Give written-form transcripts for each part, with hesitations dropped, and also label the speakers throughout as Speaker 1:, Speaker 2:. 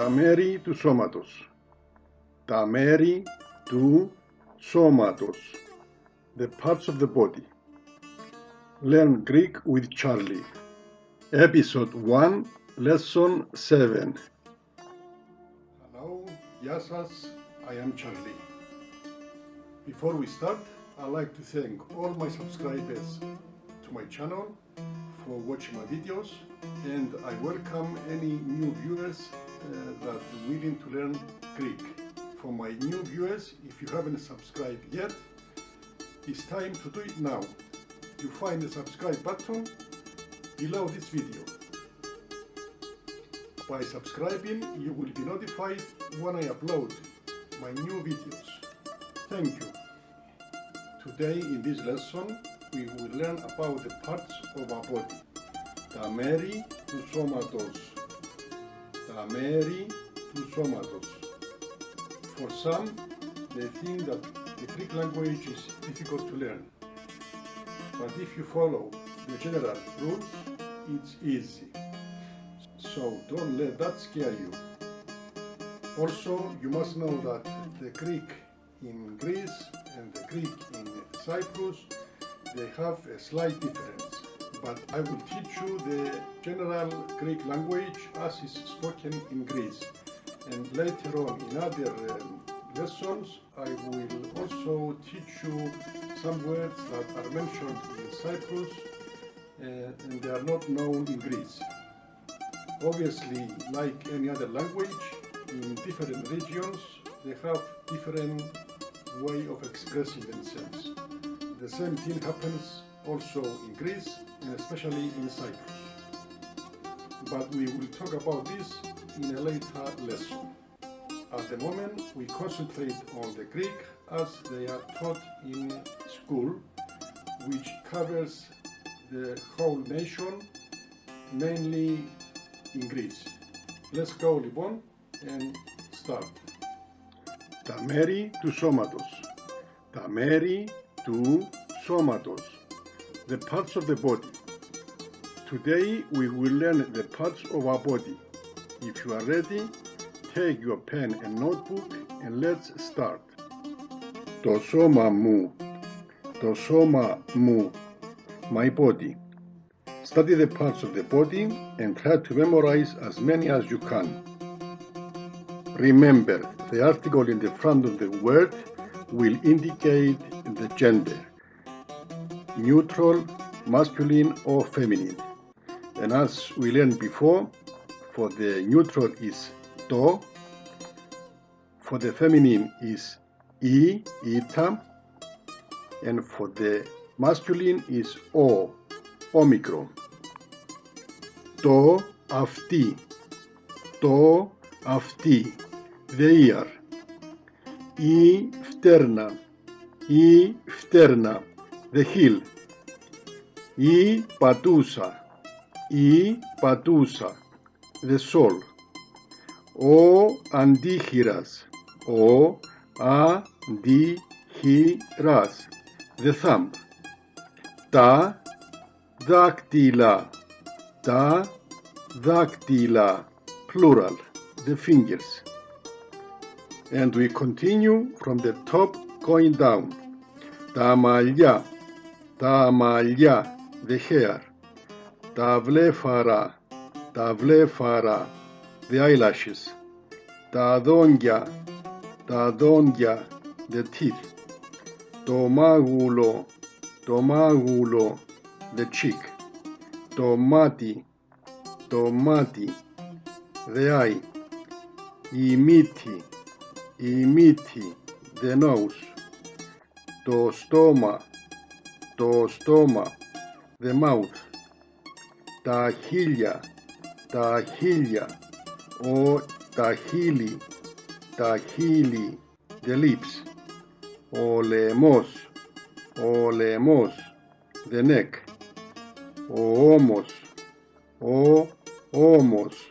Speaker 1: Τα μέρη του σώματος. Τα μέρη του σώματος. The parts of the body. Learn Greek with Charlie. Episode 1, Lesson 7. Hello, γεια σας, I am Charlie. Before we start, I'd like to thank all my subscribers to my channel for watching my videos, and I welcome any new viewers that are willing to learn Greek. For my new viewers, if you haven't subscribed yet, it's time to do it now. You find the subscribe button below this video. By subscribing, you will be notified when I upload my new videos. Thank you. Today in this lesson, we will learn about the parts of our body. Τα μέρη του σώματος. Τα μέρη του σώματος. For some, they think that the Greek language is difficult to learn. But if you follow the general rules, it's easy. So don't let that scare you. Also, you must know that the Greek in Greece and the Greek in Cyprus, they have a slight difference. But I will teach you the general Greek language as is spoken in Greece. And later on in other lessons, I will also teach you some words that are mentioned in Cyprus and they are not known in Greece. Obviously, like any other language, in different regions, they have different way of expressing themselves. The same thing happens also in Greece and especially in Cyprus. But we will talk about this in a later lesson. At the moment, we concentrate on the Greek as they are taught in school, which covers the whole nation, mainly in Greece. Let's go, λοιπόν, and start. Τα μέρη του σώματος. Τα μέρη του σώματος. The parts of the body. Today we will learn the parts of our body. If you are ready, take your pen and notebook and let's start. Το σώμα μου. Το σώμα μου. My body. Study the parts of the body and try to memorize as many as you can. Remember, the article in the front of the word will indicate the gender. Neutral, masculine or feminine. And as we learned before, for the neutral is to, for the feminine is ita, and for the masculine is omicron. Το αυτή, το αυτή, the ear. Η φτέρνα, η φτέρνα, the heel. Η πατούσα, η πατούσα, the sole. Ο αντίχειρας, ο αντίχειρας, the thumb. Τα δάκτυλα, τα δάκτυλα, plural, the fingers. And we continue from the top going down. Τα μαλλιά, τα μαλλιά, the hair. Τα βλέφαρα, τα βλέφαρα, the eyelashes. Τα δόντια, τα δόντια, the teeth. Το μάγουλο, το μάγουλο, the cheek. Το μάτι, το μάτι, the eye. Η μύτη, η μύτη, the nose. Το στόμα, το στόμα, the mouth. Τα χείλια, τα χείλια, τα χείλη, τα χείλη, the lips. Ο λαιμός, ο λαιμός, the neck. Ο ώμος,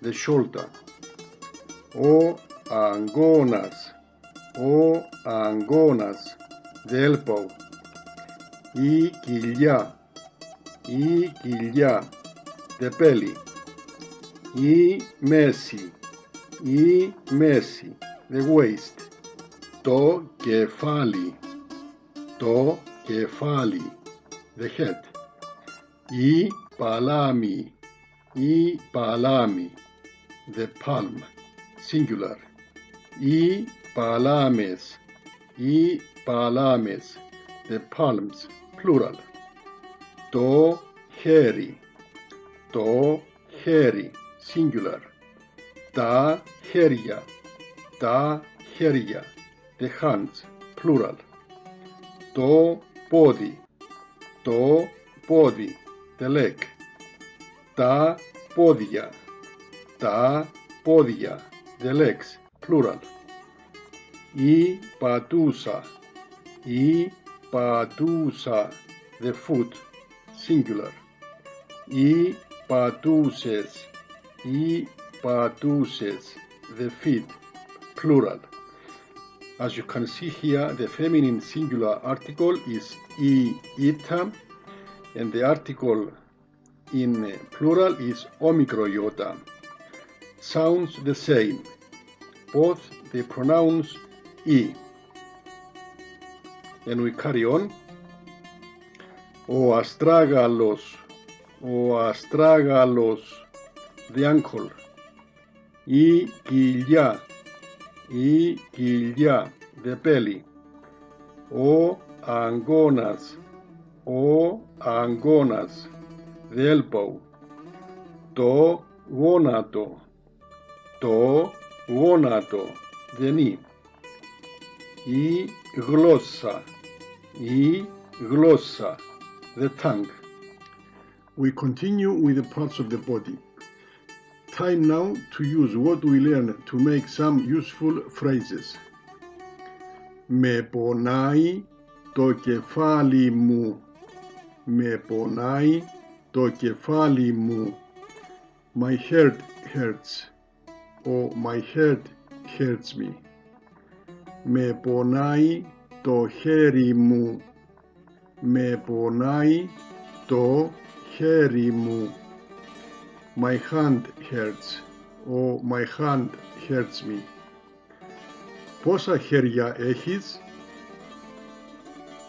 Speaker 1: the shoulder. Ο αγκώνας, the elbow. Η κοιλιά, the belly. Η μέση, η μέση, the waist, το κεφάλι, το κεφάλι, the head, η παλάμη, η παλάμη, the palm, singular, οι παλάμες, οι παλάμες, the palms, plural, το χέρι, το χέρι, singular, τα χέρια, τα χέρια, the hands, plural, το πόδι, το πόδι, the leg, τα πόδια, τα πόδια, the legs, plural, η πατούσα, η πατούσα, the foot, singular, οι πατούσες, οι πατούσες, the feet, plural. As you can see here, the feminine singular article is ita, and the article in plural is omicroiota. Sounds the same. Both they pronounce e. And we carry on. Ο αστράγαλος, ο αστράγαλος, the ankle, η κοιλιά, η κοιλιά, the belly, ο αγκώνας, ο αγκώνας, the elbow, το γόνατο, το γόνατο, the knee, η γλώσσα, η γλώσσα, the tongue. We continue with the parts of the body. Time now to use what we learned to make some useful phrases. Με πονάει το κεφάλι μου. Με πονάει το κεφάλι μου. My head hurts. Or my head hurts me. Με πονάει το χέρι μου. Με πονάει το χέρι μου. My hand hurts. Or my hand hurts me. Πόσα χέρια έχεις?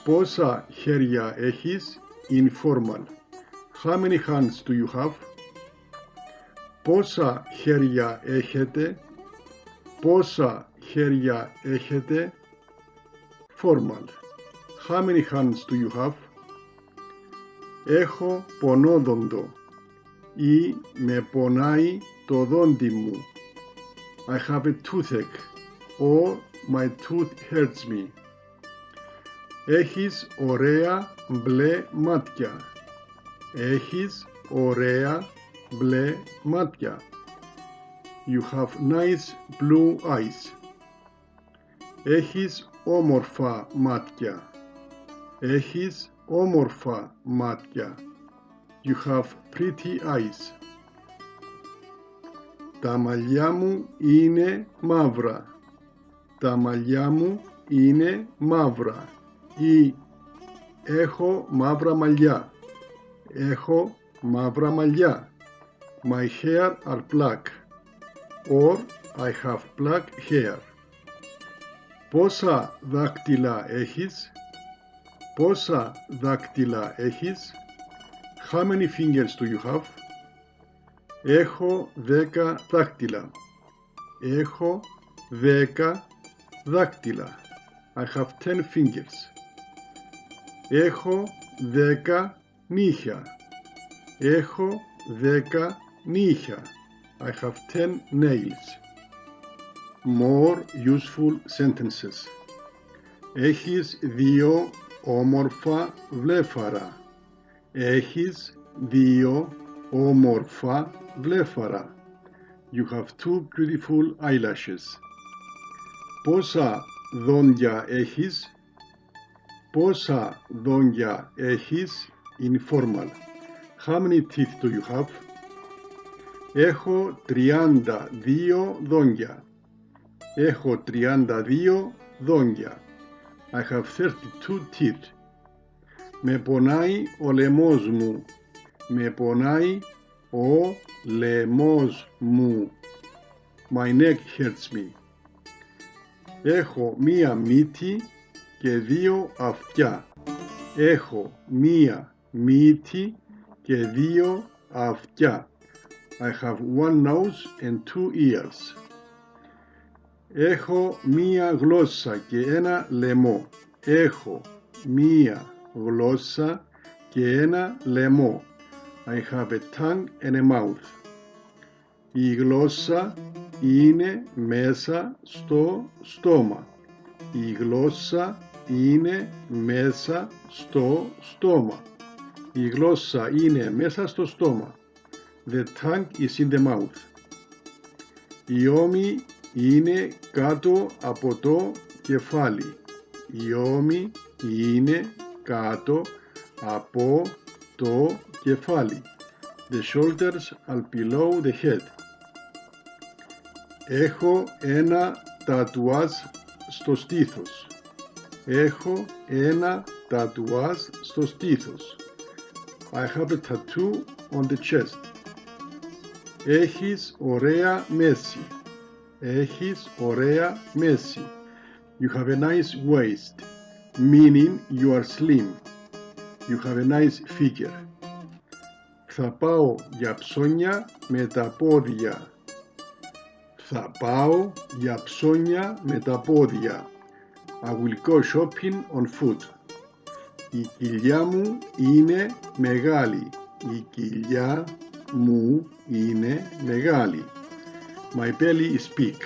Speaker 1: Πόσα χέρια έχεις? Informal. How many hands do you have? Πόσα χέρια έχετε? Πόσα χέρια έχετε? Formal. How many hands do you have? Έχω πονόδοντο ή με πονάει το δόντι μου. I have a toothache or my tooth hurts me. Έχεις ωραία μπλε μάτια. Έχεις ωραία μπλε μάτια. You have nice blue eyes. Έχεις όμορφα μάτια. Έχεις όμορφα μάτια. You have pretty eyes. Τα μαλλιά μου είναι μαύρα. Τα μαλλιά μου είναι μαύρα. Ή έχω μαύρα μαλλιά. Έχω μαύρα μαλλιά. My hair are black. Or I have black hair. Πόσα δάκτυλα έχεις? Πόσα δάκτυλα έχεις? How many fingers do you have? Έχω 10 δάκτυλα. Έχω 10 δάκτυλα. I have 10 fingers. Έχω 10 νύχια. Έχω 10 νύχια. I have 10 nails. More useful sentences. Έχεις 2 όμορφα βλέφαρα. Έχεις 2 όμορφα βλέφαρα. You have 2 beautiful eyelashes. Πόσα δόντια έχεις? Πόσα δόντια έχεις? Informal. How many teeth do you have? Έχω 32 δόντια. Έχω 32 δόντια. I have 32 teeth. Με πονάει ο λαιμός μου. Με πονάει ο λαιμός μου. My neck hurts me. Έχω μία μύτη και δύο αυτιά. Έχω μία μύτη και δύο αυτιά. I have one nose and two ears. Έχω μία γλώσσα και ένα λαιμό. Έχω μία γλώσσα και ένα λαιμό. I have a tongue and a mouth. Η γλώσσα είναι μέσα στο στόμα. Η γλώσσα είναι μέσα στο στόμα. Η γλώσσα είναι μέσα στο στόμα. The tongue is in the mouth. Οι ώμοι είναι κάτω από το κεφάλι. Οι ώμοι είναι κάτω από το κεφάλι. The shoulders are below the head. Έχω ένα τατουάζ στο στήθος. Έχω ένα τατουάζ στο στήθος. I have a tattoo on the chest. Έχεις ωραία μέση. Έχεις ωραία μέση. You have a nice waist, meaning you are slim. You have a nice figure. Θα πάω για ψώνια με τα πόδια. Θα πάω για ψώνια με τα πόδια. I will go shopping on foot. Η κοιλιά μου είναι μεγάλη. Η κοιλιά μου είναι μεγάλη. My belly is big,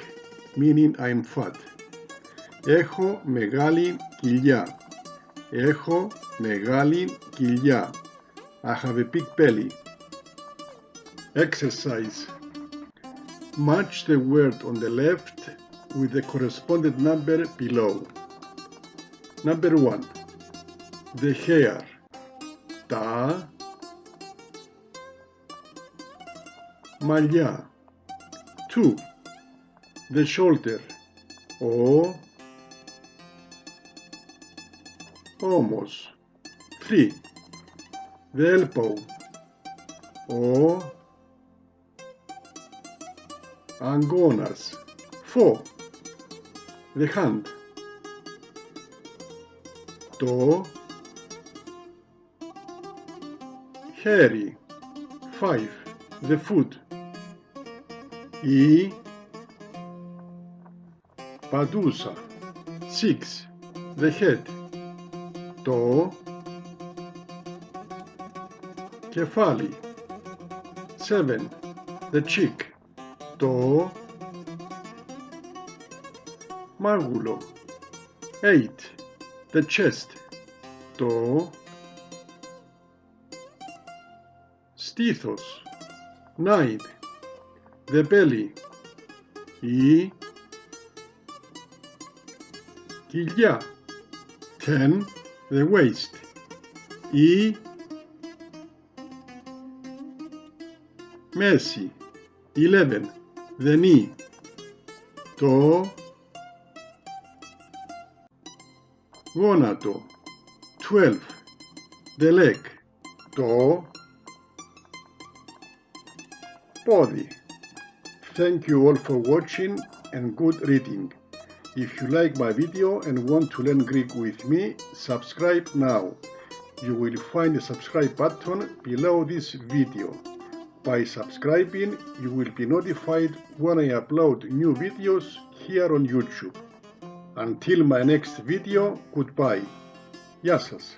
Speaker 1: meaning I'm fat. Έχω μεγάλη κοιλιά. Έχω μεγάλη κοιλιά. I have a big belly. Exercise. Match the word on the left with the corresponding number below. Number 1. The hair. Τα μαλλιά. 2. The shoulder. Όμως. 3. The elbow. Αγκώνας. 4. The hand. Το χέρι. 5. The foot. Η παντούσα. 6. The head. Το κεφάλι. 7. The cheek. Το μάγουλο. 8. The chest. Το στήθος. 9. The belly. Η κοιλιά. 10. The waist. Η μέση. 11. The knee. Το γόνατο. 12. The leg. Το πόδι. Thank you all for watching and good reading. If you like my video and want to learn Greek with me, subscribe now. You will find the subscribe button below this video. By subscribing, you will be notified when I upload new videos here on YouTube. Until my next video, goodbye. Γεια σας.